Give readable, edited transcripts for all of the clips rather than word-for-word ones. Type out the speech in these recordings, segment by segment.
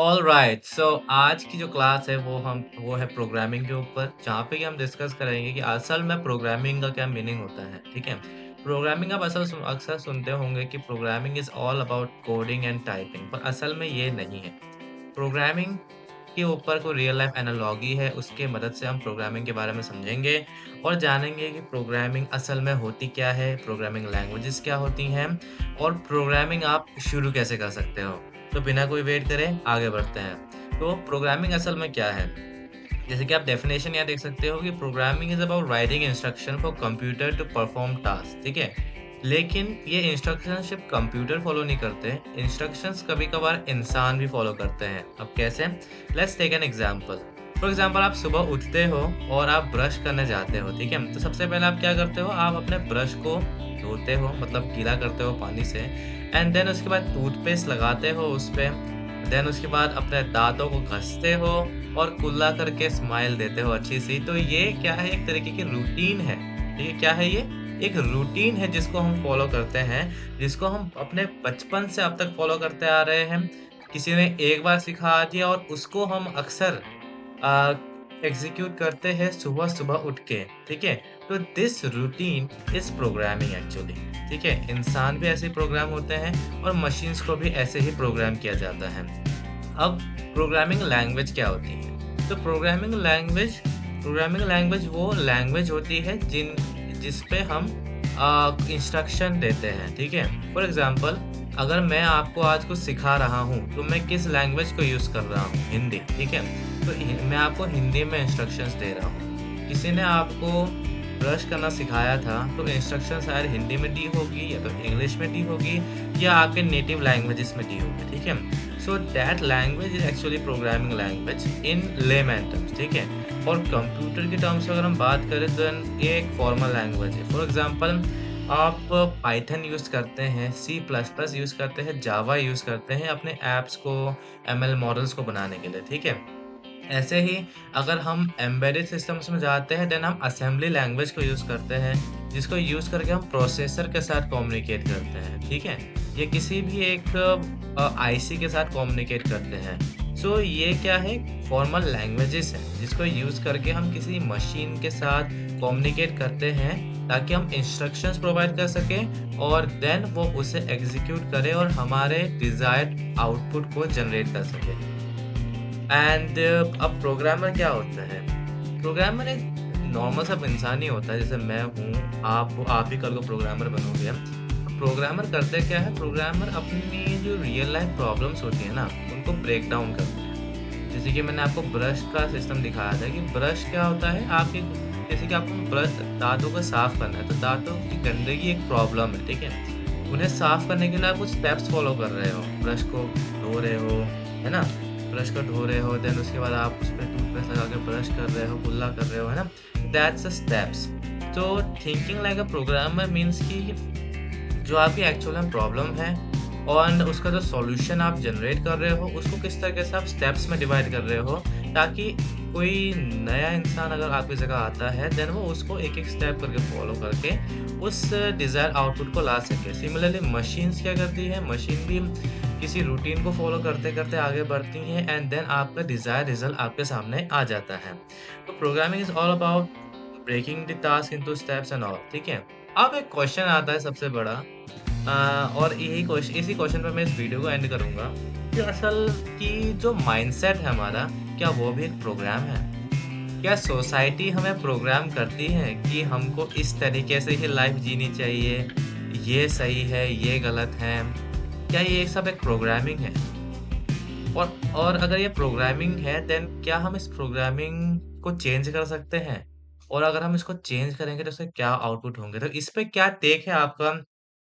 Alright, सो आज की जो क्लास है वो है प्रोग्रामिंग के ऊपर, जहाँ पे कि हम डिस्कस करेंगे कि असल में प्रोग्रामिंग का क्या मीनिंग होता है, ठीक है? प्रोग्रामिंग आप अक्सर सुनते होंगे कि programming is all about coding and typing, पर असल में ये नहीं है। प्रोग्रामिंग के ऊपर कोई रियल लाइफ एनालॉजी है, उसके मदद से हम प्रोग्रामिंग के बारे में समझेंगे और जानेंगे कि प्रोग्रामिंग असल में होती क्या है, प्रोग्रामिंग लैंग्वेजेस क्या होती हैं और प्रोग्रामिंग आप शुरू कैसे कर सकते हो। तो बिना कोई वेट करे आगे बढ़ते हैं। तो प्रोग्रामिंग असल में क्या है? जैसे कि आप डेफिनेशन यहाँ देख सकते हो कि programming is about writing instruction for computer to perform task, ठीक है? लेकिन ये इंस्ट्रक्शन सिर्फ कंप्यूटर फॉलो नहीं करते, इंस्ट्रक्शंस कभी-कभार इंसान भी फॉलो करते हैं। अब कैसे? Let's take an example. For example आप सुबह उठते हो और आप ब्रश करने जाते हो, ठीक है? तो सबसे पहले आप क्या करते हो? आप अपने ब्रश को धोते हो, मतलब गीला करते हो पानी से एंड देन उसके बाद टूथपेस्ट लगाते हो उस पे। देन उसके बाद अपने दाँतों को घँसते हो और कुल्ला करके स्माइल देते हो अच्छी-सी। तो ये क्या है? एक तरीके की रूटीन है। ठीक है, क्या है ये? एक रूटीन है जिसको हम फॉलो करते हैं, जिसको हम अपने बचपन से अब तक फॉलो करते आ रहे हैं। किसी ने एक बार सिखा दिया और उसको हम अक्सर अ, एग्ज़ीक्यूट करते हैं सुबह-सुबह उठ के, ठीक है? तो this routine is programming actually, ठीक है? इंसान भी ऐसे ही प्रोग्राम होते हैं और मशीन्स को भी ऐसे ही प्रोग्राम किया जाता है। अब प्रोग्रामिंग लैंग्वेज क्या होती है? तो प्रोग्रामिंग लैंग्वेज वो लैंग्वेज होती है जिस पे हम इंस्ट्रक्शन देते हैं, ठीक है? फॉर एग्ज़ाम्पल अगर मैं आपको आज कुछ सिखा रहा हूँ, तो मैं किस लैंग्वेज को यूज़ कर रहा हूँ? हिंदी, ठीक है? तो मैं आपको हिंदी में इंस्ट्रक्शंस दे रहा हूँ। किसी ने आपको ब्रश करना सिखाया था, तो इंस्ट्रक्शन शायद हिंदी में दी होगी या तो इंग्लिश में दी होगी या आपके नेटिव लैंग्वेजेस में दी होगी, ठीक है? So that language is actually programming language in layman terms, ठीक है? और कंप्यूटर के टर्म्स में अगर हम बात करें देन ये एक फॉर्मल लैंग्वेज है। फॉर एग्ज़ाम्पल आप पाइथन यूज़ करते हैं, सी प्लस प्लस यूज़ करते हैं, जावा यूज़ करते हैं अपने ऐप्स को, एमएल मॉडल्स को बनाने के लिए, ठीक है? ऐसे ही अगर हम एम्बेडेड सिस्टम्स में जाते हैं देन हम असेंबली लैंग्वेज को यूज़ करते हैं, जिसको यूज़ करके हम प्रोसेसर के साथ कम्युनिकेट करते हैं, ठीक है? या किसी भी एक आईसी के साथ कम्युनिकेट करते हैं। सो ये क्या है? फॉर्मल लैंग्वेजेस हैं, जिसको यूज़ करके हम किसी मशीन के साथ कम्युनिकेट करते हैं, ताकि हम इंस्ट्रक्शंस प्रोवाइड कर सकें और देन वो उसे एग्ज़ीक्यूट करे और हमारे डिज़ायर्ड आउटपुट को जनरेट कर सके। एंड अब प्रोग्रामर क्या होता है? प्रोग्रामर एक नॉर्मल सा इंसान ही होता है, जैसे मैं हूँ, आप हो, आप भी कल को प्रोग्रामर बनोगे। प्रोग्रामर करते क्या है? प्रोग्रामर अपनी जो रियल लाइफ प्रॉब्लम्स होती है ना, उनको ब्रेक डाउन करते हैं। जैसे कि मैंने आपको ब्रश का सिस्टम दिखाया था कि ब्रश क्या होता है? आपके जैसे कि आपको ब्रश दाँतों को साफ करना है, तो दाँतों की गंदगी एक प्रॉब्लम है, ठीक है? उन्हें साफ करने के लिए आप कुछ स्टेप्स फॉलो कर रहे हो, ब्रश को धो रहे हो, है ना? ब्रश को धो रहे हो, देन उसके बाद आप उस पे टूथपेस्ट लगा के ब्रश कर रहे हो, कुल्ला कर रहे हो, है ना? That's the steps. तो thinking like a programmer means कि जो आपकी एक्चुअल में प्रॉब्लम है और उसका जो सॉल्यूशन आप जनरेट कर रहे हो, उसको किस तरीके से आप स्टेप्स में डिवाइड कर रहे हो, ताकि कोई नया इंसान अगर आपकी जगह आता है, देन वो उसको एक-एक स्टेप करके फॉलो करके उस डिज़ायर आउटपुट को ला सके। सिमिलरली मशीन्स क्या करती है? मशीन भी किसी रूटीन को फॉलो करते-करते आगे बढ़ती हैं एंड देन आपका डिज़ायर रिज़ल्ट आपके सामने आ जाता है। तो programming is all about breaking the task into steps and all, ठीक है? अब एक क्वेश्चन आता है सबसे बड़ा और इसी क्वेश्चन पे मैं इस वीडियो को एंड करूँगा कि असल की जो माइंडसेट है हमारा, क्या वो भी एक प्रोग्राम है? क्या सोसाइटी हमें प्रोग्राम करती है कि हमको इस तरीके से ही लाइफ जीनी चाहिए, ये सही है, ये गलत है? क्या ये सब एक प्रोग्रामिंग है? और अगर ये प्रोग्रामिंग है देन क्या हम इस प्रोग्रामिंग को चेंज कर सकते हैं? और अगर हम इसको चेंज करेंगे तो उससे क्या आउटपुट होंगे? तो इस पे क्या टेक है आपका?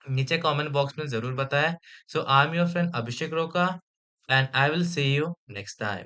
नीचे कमेंट बॉक्स में ज़रूर बताएँ। सो आई एम योर फ्रेंड अभिषेक रोका and I will see you next time.